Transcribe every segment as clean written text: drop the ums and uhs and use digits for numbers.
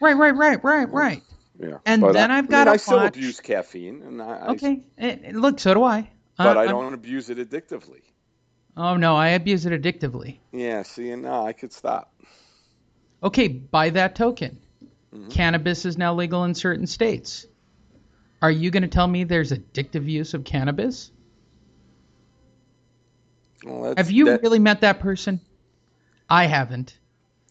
Right. Yeah. And But then I've got I to still watch. abuse caffeine, and Okay, look, so do I. but I I'm. don't abuse it addictively. Oh no, I abuse it addictively. Yeah. See, and no, I could stop. Okay, by that token, Hmm. cannabis is now legal in certain states. Are you going to tell me there's addictive use of cannabis? Well, Have that's you that. really met that person? I haven't.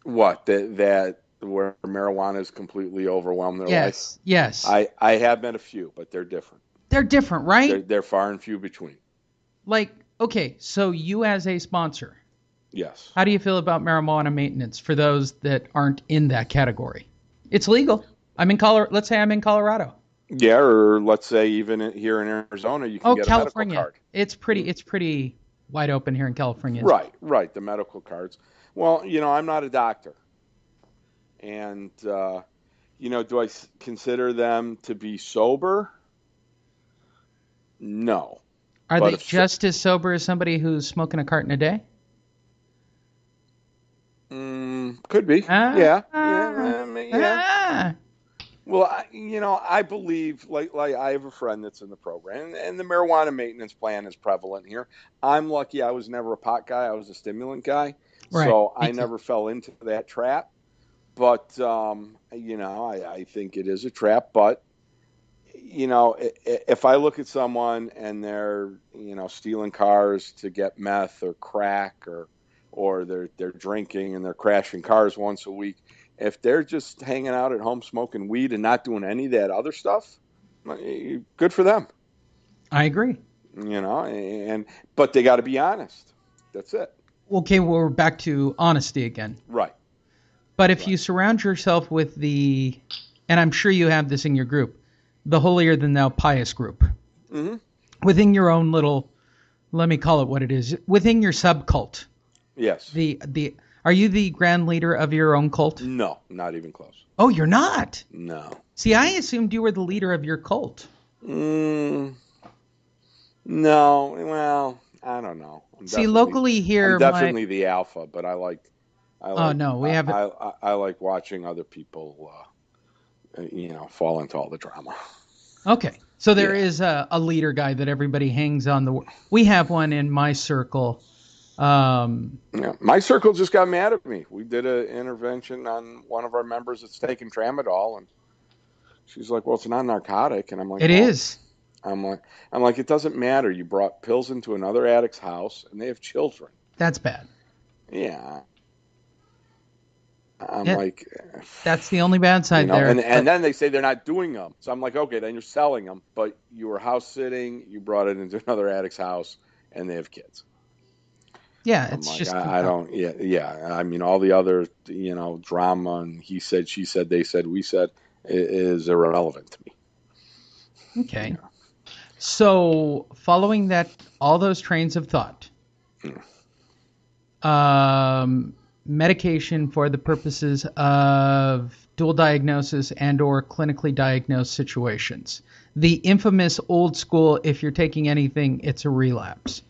What that where marijuana is completely overwhelmed their life. Yes. I have met a few, but they're different. They're different, right? They're far and few between. Like, okay, so you as a sponsor, Yes. how do you feel about marijuana maintenance for those that aren't in that category? It's legal. I'm in Colorado. Let's say I'm in Colorado. Yeah, or let's say even here in Arizona, you can Oh, get a medical California. card. It's pretty wide open here in California. Right, the medical cards. Well, I'm not a doctor, and do I consider them to be sober? No, Are but they if just as sober as somebody who's smoking a carton a day? could be, Ah, yeah, ah, yeah. ah. Well, I believe like I have a friend that's in the program, and the marijuana maintenance plan is prevalent here. I'm lucky I was never a pot guy; I was a stimulant guy, Right. so Me I too. never fell into that trap. But I think it is a trap. But if I look at someone and they're stealing cars to get meth or crack, or they're drinking and they're crashing cars once a week, if they're just hanging out at home smoking weed and not doing any of that other stuff, good for them. I agree. And but they got to be honest. That's it. Okay, well, we're back to honesty again. Right. But if Right. you surround yourself with and I'm sure you have this in your group, the holier than thou pious group, Hmm. within your own little, let me call it what it is, within your subcult, Yes. are you the grand leader of your own cult? No, not even close. Oh, you're not. No. See, I assumed you were the leader of your cult. Mm, no. Well, I don't know. See, locally I'm here, definitely the alpha, but I oh like, no, we have, I like watching other people, fall into all the drama. okay. So there Yeah. is a leader guy that everybody hangs on we have one in my circle. Yeah. My circle just got mad at me. We did an intervention on one of our members that's taking tramadol, and she's like, "Well, it's not a narcotic," and I'm like, It "Well." is. I'm like, it doesn't matter. You brought pills into another addict's house, and they have children. That's bad. Yeah, I'm Yeah, like, that's the only bad side there. and then they say they're not doing them. So I'm like, okay, then you're selling them, but you were house sitting, you brought it into another addict's house, and they have kids. Yeah, I'm it's like, just I don't, yeah. I mean, all the other, drama and he said, she said, they said, we said, is irrelevant to me. okay. So following that, all those trains of thought, medication for the purposes of dual diagnosis and or clinically diagnosed situations. The infamous old school, if you're taking anything, it's a relapse.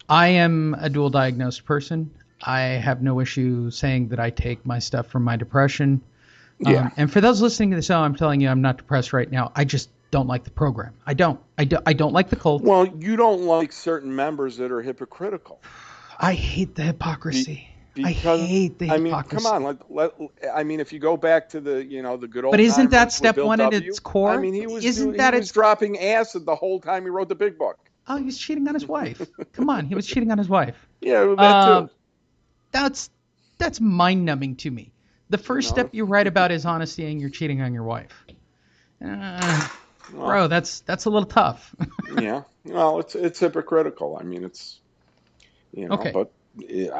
I am a dual diagnosed person. I have no issue saying that I take my stuff for my depression. Yeah. And for those listening to the show, I'm telling you, I'm not depressed right now. I just don't like the program. I don't like the cult. Well, you don't like certain members that are hypocritical. I hate the hypocrisy. Because I hate the hypocrisy. come on, if you go back to the the good old But isn't that timers with step Bill one at W. its core? I mean, he was Isn't that he was dropping acid the whole time he wrote the big book. Oh, he was cheating on his wife. Come on, he was cheating on his wife. Yeah, that too. That's mind-numbing to me. The first step you write about is honesty, and you're cheating on your wife. Bro, that's a little tough. Yeah, well, it's hypocritical. I mean, it's Okay. but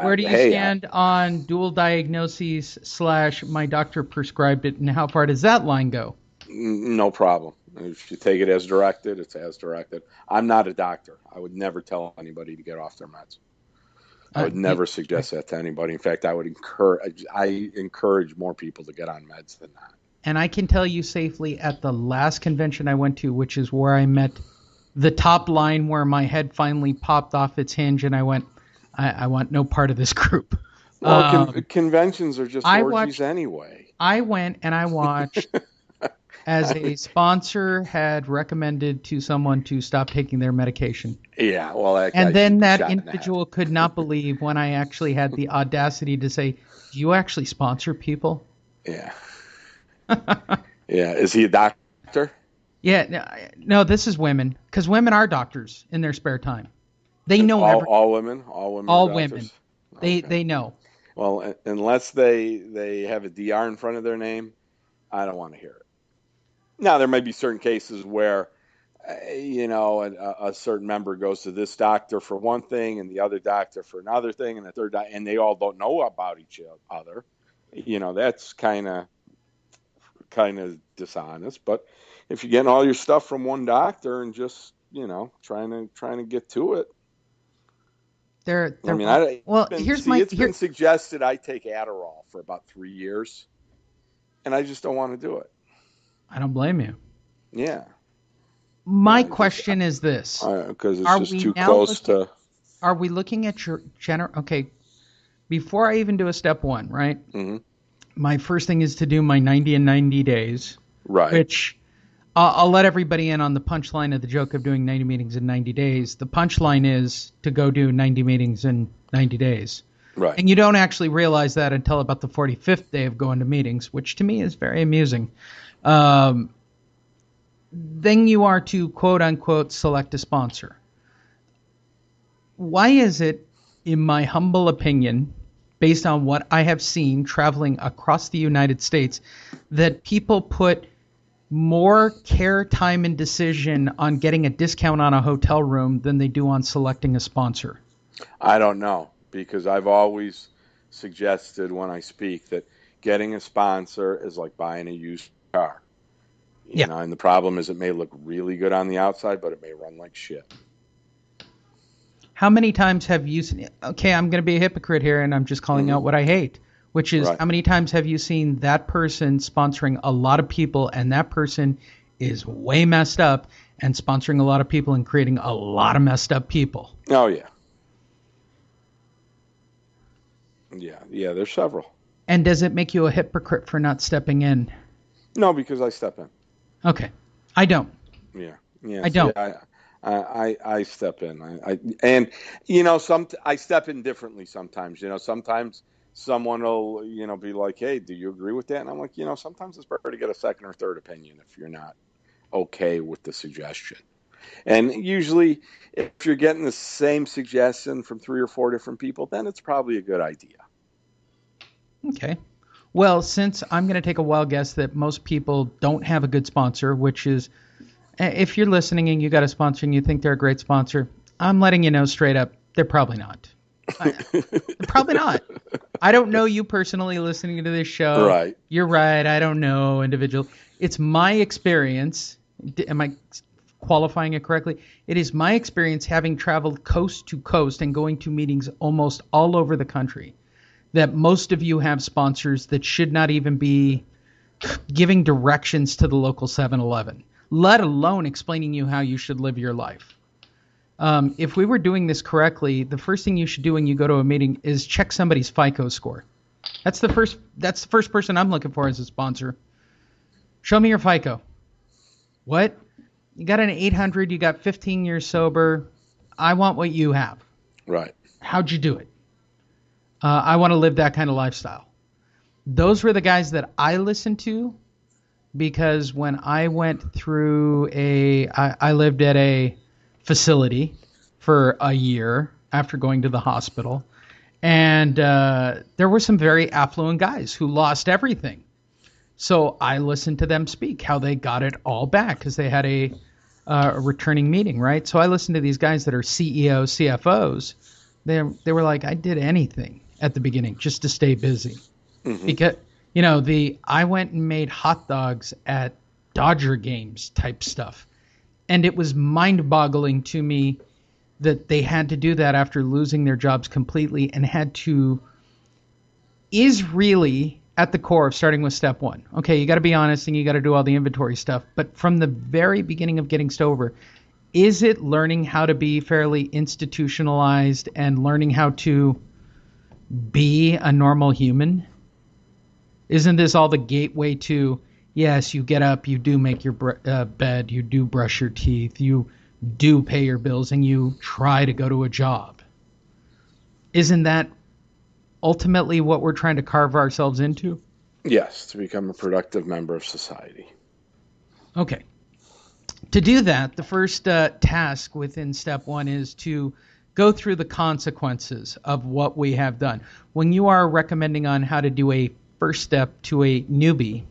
Where do you stand on dual diagnoses / my doctor prescribed it, and how far does that line go? No problem. If you take it as directed, it's as directed. I'm not a doctor. I would never tell anybody to get off their meds. I would never suggest that to anybody. In fact, I encourage more people to get on meds than not. And I can tell you safely, at the last convention I went to, which is where I met the top line, where my head finally popped off its hinge, and I went, I want no part of this group. Well, Um, conventions are just I orgies watched. anyway. I went and I watched as I mean, a sponsor had recommended to someone to stop taking their medication. yeah, well, that And guy should then be that shot in the head. individual could not believe when I actually had the audacity to say, "Do you actually sponsor people?" Yeah, yeah. Is he a doctor? Yeah, no, this is women, because women are doctors in their spare time. They And know every all women are all women. doctors. They Okay. they know. Well, unless they have a DR in front of their name, I don't want to hear it. Now, there may be certain cases where, a certain member goes to this doctor for one thing and the other doctor for another thing and the third and they all don't know about each other. That's kind of dishonest. But if you're getting all your stuff from one doctor and just trying to get to it, I They're mean, wrong. Well, it's been suggested I take Adderall for about 3 years, and I just don't want to do it. I don't blame you. Yeah, My I just question is this. because it's Are just we too now close looking to. are we looking at your general okay, before I even do a step 1, right? Hmm. My first thing is to do my 90 and 90 days, Right, which I'll let everybody in on the punchline of the joke of doing 90 meetings in 90 days. The punchline is to go do 90 meetings in 90 days. right. And you don't actually realize that until about the 45th day of going to meetings, which to me is very amusing. Um, then you are to quote unquote select a sponsor. Why is it, in my humble opinion, based on what I have seen traveling across the United States, that people put more care, time, and decision on getting a discount on a hotel room than they do on selecting a sponsor? I don't know because I've always suggested when I speak that getting a sponsor is like buying a used car. Yeah. And the problem is it may look really good on the outside, but it may run like shit. How many times have you seen, okay, I'm going to be a hypocrite here and I'm just calling Hmm. out what I hate, which is Right. how many times have you seen that person sponsoring a lot of people and that person is way messed up and sponsoring a lot of people and creating a lot of messed up people? Oh yeah. Yeah. There's several. And does it make you a hypocrite for not stepping in? No, because I step in. Okay. I don't. Yeah. Yeah. I See, don't. I step in. I step in differently sometimes. Sometimes someone will be like, "Hey, do you agree with that?" And I'm like, sometimes it's better to get a second or third opinion if you're not okay with the suggestion. And usually, if you're getting the same suggestion from 3 or 4 different people, then it's probably a good idea. Okay. Well, since I'm going to take a wild guess that most people don't have a good sponsor, which is if you're listening and you got a sponsor and you think they're a great sponsor, I'm letting you know straight up, they're probably not. Probably not. I don't know you personally listening to this show. Right. You're right. I don't know individual. It's my experience. Am I qualifying it correctly? It is my experience having traveled coast to coast and going to meetings almost all over the country that most of you have sponsors that should not even be giving directions to the local 7-Eleven, let alone explaining you how you should live your life. If we were doing this correctly, the first thing you should do when you go to a meeting is check somebody's FICO score. That's the first person I'm looking for as a sponsor. Show me your FICO. What? You got an 800, you got 15 years sober. I want what you have. Right. How'd you do it? I want to live that kind of lifestyle. Those were the guys that I listened to because when I went through I lived at a facility for a year after going to the hospital. And there were some very affluent guys who lost everything. So I listened to them speak, how they got it all back because they had a returning meeting, right? So I listened to these guys that are CEOs, CFOs. They were like, I did anything at the beginning just to stay busy. Mm-hmm. Because, I went and made hot dogs at Dodger games type stuff. And it was mind-boggling to me that they had to do that after losing their jobs completely and is really at the core of starting with step 1. Okay, you got to be honest and you got to do all the inventory stuff. But from the very beginning of getting sober, is it learning how to be fairly institutionalized and learning how to be a normal human? Isn't this all the gateway to, yes, you get up, you do make your bed, you do brush your teeth, you do pay your bills, and you try to go to a job? Isn't that ultimately what we're trying to carve ourselves into? Yes, to become a productive member of society. Okay. To do that, the first task within step one is to go through the consequences of what we have done. When you are recommending on how to do a first step to a newbie,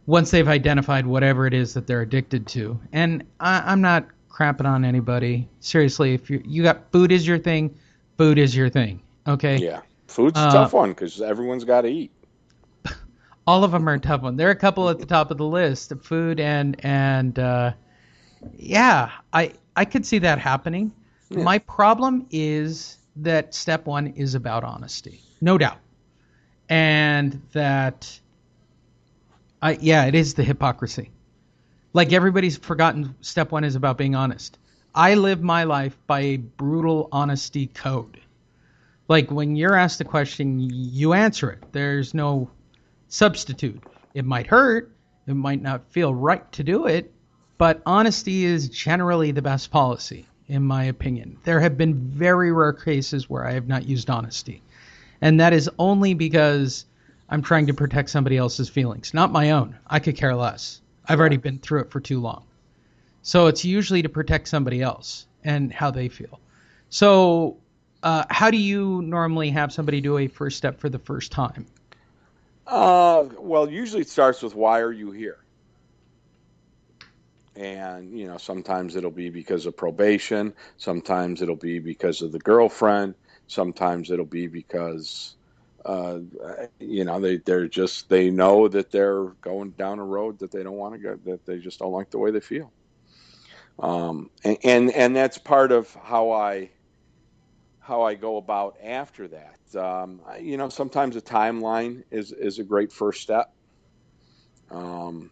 once they've identified whatever it is that they're addicted to, and I'm not crapping on anybody. Seriously, if you got food is your thing, food is your thing. Okay. Yeah, food's a tough one because everyone's got to eat. All of them are a tough one. There are a couple at the top of the list: food and yeah, I could see that happening. Yeah. My problem is that step one is about honesty, no doubt, and that it is the hypocrisy. Like everybody's forgotten, step one is about being honest. I live my life by a brutal honesty code. Like when you're asked a question, you answer it. There's no substitute. It might hurt. It might not feel right to do it, but honesty is generally the best policy, in my opinion. There have been very rare cases where I have not used honesty. And that is only because I'm trying to protect somebody else's feelings, not my own. I could care less. I've already been through it for too long. So it's usually to protect somebody else and how they feel. So how do you normally have somebody do a first step for the first time? Well, usually it starts with why are you here? And, sometimes it'll be because of probation. Sometimes it'll be because of the girlfriend. Sometimes it'll be because, they know that they're going down a road that they don't want to go, that they just don't like the way they feel. And that's part of how I go about after that. Sometimes a timeline is a great first step. I'm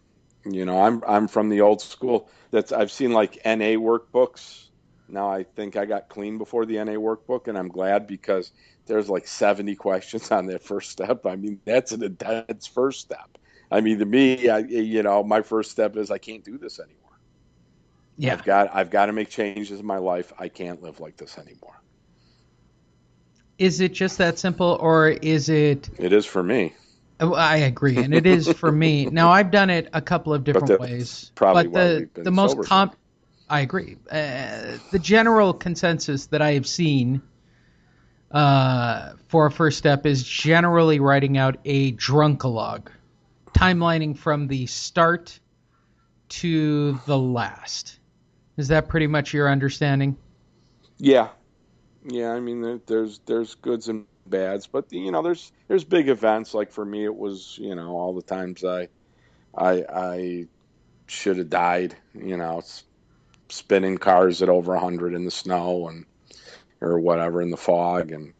from the old school. I've seen like NA workbooks. Now I think I got clean before the NA workbook, and I'm glad because there's like 70 questions on that first step. I mean, that's an intense first step. I mean, to me, my first step is I can't do this anymore. Yeah. I've got to make changes in my life. I can't live like this anymore. Is it just that simple, or is it? It is for me. I agree, and it is for me. Now, I've done it a couple of different ways, probably but why we've been the most sober. I agree. The general consensus that I have seen for a first step is generally writing out a drunkalog, timelining from the start to the last. Is that pretty much your understanding? Yeah. I mean, there's goods and bads, but there's big events. Like for me, it was all the times I should have died. Spinning cars at over 100 in the snow or whatever in the fog, and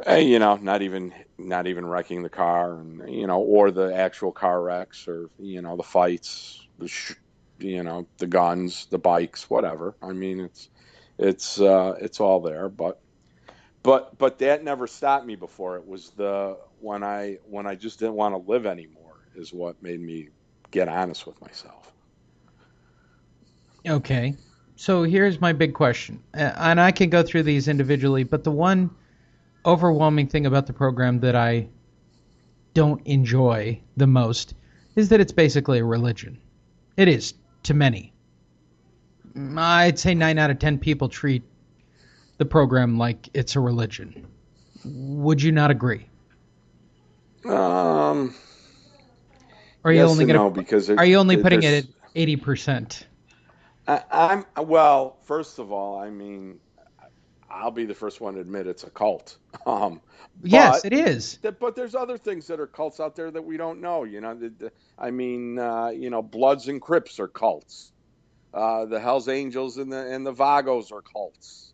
not even wrecking the car, and or the actual car wrecks, or the fights, the guns, the bikes, whatever. I mean, it's all there, but that never stopped me before. It was when I just didn't want to live anymore is what made me get honest with myself. Okay. So here's my big question. And I can go through these individually, but the one overwhelming thing about the program that I don't enjoy the most is that it's basically a religion. It is to many. I'd say 9 out of 10 people treat the program like it's a religion. Would you not agree? Are you Yes only and gonna no, because are you only putting it there's at 80%? well, first of all, I mean, I'll be the first one to admit it's a cult. Yes, But it is. but there's other things that are cults out there that we don't know. I mean, Bloods and Crips are cults. The Hell's Angels and the Vagos are cults.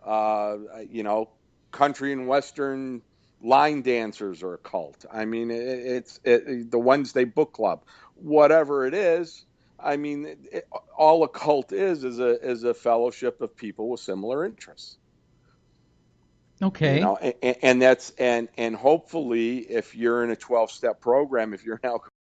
Uh, you know, Country and Western line dancers are a cult. I mean, the Wednesday Book Club, whatever it is. I mean, all a cult is a fellowship of people with similar interests. You Okay. know, and that's and hopefully if you're in a 12-step program, if you're an alcoholic,